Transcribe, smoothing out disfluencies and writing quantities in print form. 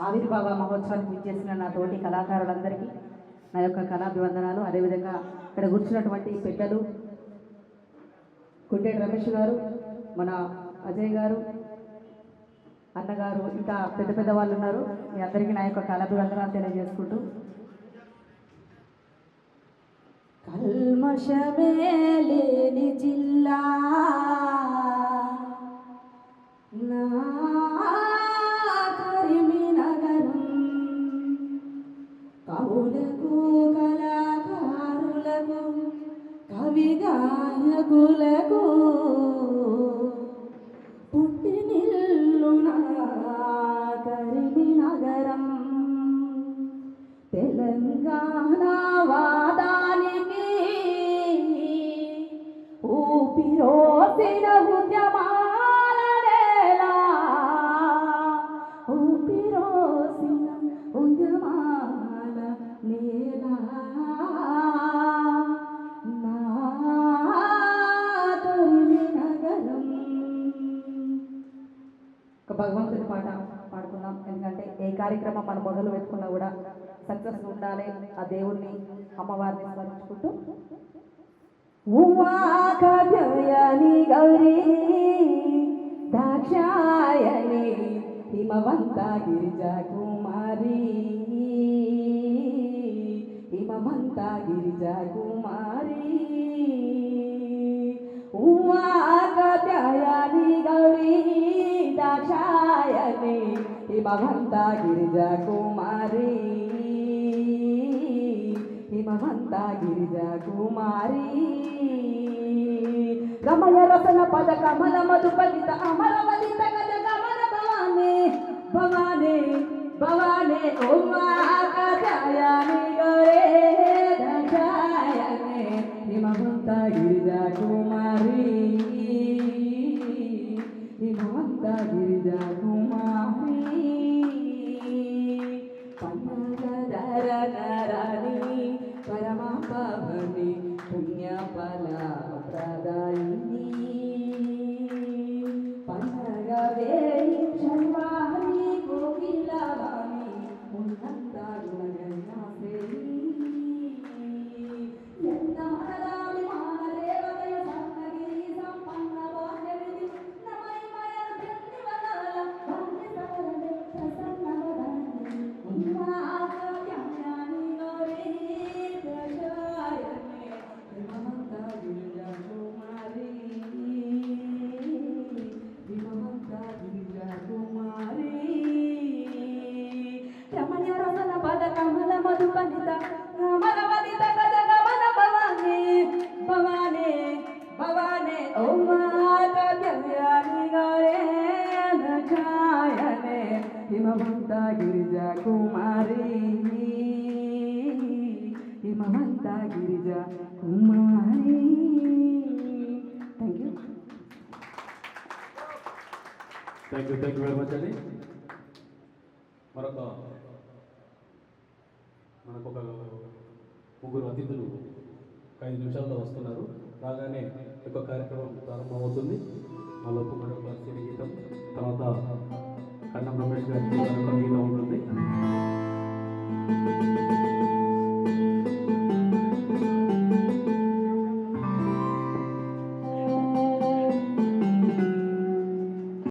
ఆవిర్భావ మహోత్సవానికి విచ్చేసిన నా తోటి కళాకారులందరికీ నా యొక్క కళాభివందనాలు. అదేవిధంగా ఇక్కడ కూర్చున్నటువంటి పెద్దలు కుండేటి రమేష్ గారు, మన అజయ్ గారు, అన్నగారు, ఇంకా పెద్ద పెద్ద వాళ్ళు ఉన్నారు. మీ అందరికీ నా యొక్క కళాభివందనాలు తెలియజేసుకుంటూ, కల్మషమే లేని జిల్లా నా కరీంనగరం, కవులకు కళాకారులకు కవి గాయకులకు పుట్టినిల్లు నా కరీంనగరం. తెలంగాణ వాదానికి ఊపిరోసిన ఉద్యమాల నేల, ఊపిరోసిన ఉద్యమాల నేల నా కరీంనగరం. ఒక భగవంతుని పాట పాడుకుందాం. ఎందుకంటే ఏ కార్యక్రమం మనం మొదలు పెట్టుకున్నా కూడా సక్సెస్ ఉండాలి. ఆ దేవుణ్ణి అమ్మవారిని స్మరించుకుంటూ, ఉమాకద్యాయని గౌరీ దాక్షాయని హిమవంత గిరిజా కుమారి, హిమవంత గిరిజా కుమారి, ఉమాకద్యాయని గౌరీ దాక్షాయని హిమవంత గిరిజా కుమారి, హిమవంత గిరిజా కుమారి. రమయ రసన పద కమల మధుపలిత అమరవలిత గజ గమన భవానే భవానే భవానే ఉమాకద్యాయని గౌరీ దాక్షాయని హిమవంత గిరిజా కుమారి, హిమవంత గిరిజా కుమారి. పన్నగధరధరణి పరమ పవని పుణ్యఫల ప్రదాయిని, పన్నగవేణి శర్వాణి కోకిలవాణి ఉన్నంత గుణగణాశ్రేణి, ఎంత మనలాలి మానదేవతయ సన్నగిరి సంపన్న భాగ్యవిధి నమయమయ చంద్రివదల వంది సవరణ ప్రసన్న వదన ఉమాకద్యాయని గౌరీ దాక్షాయని హిమవంత గిరిజా కుమారి, హిమవంత గిరిజా కుమారి. రమణ్య రసన పద కమల మధుపలిత అమరవలిత గజ గమన భవానే భవానే భవానే ఉమాకద్యాయని గౌరీ దాక్షాయని హిమవంత గిరిజా కుమారి, హిమవంత గిరిజా కుమారి. Thank you. Thank you very much అండి. మనకు ఒక ముగ్గురు అతిథులు 5 నిమిషాల్లో వస్తున్నారు. రాగానే ఒక కార్యక్రమం ప్రారంభమవుతుంది. వాళ్ళకు మరొక సినీ గీతం, తర్వాత కన్నం రమేష్ గారి గీతం ఉంటుంది.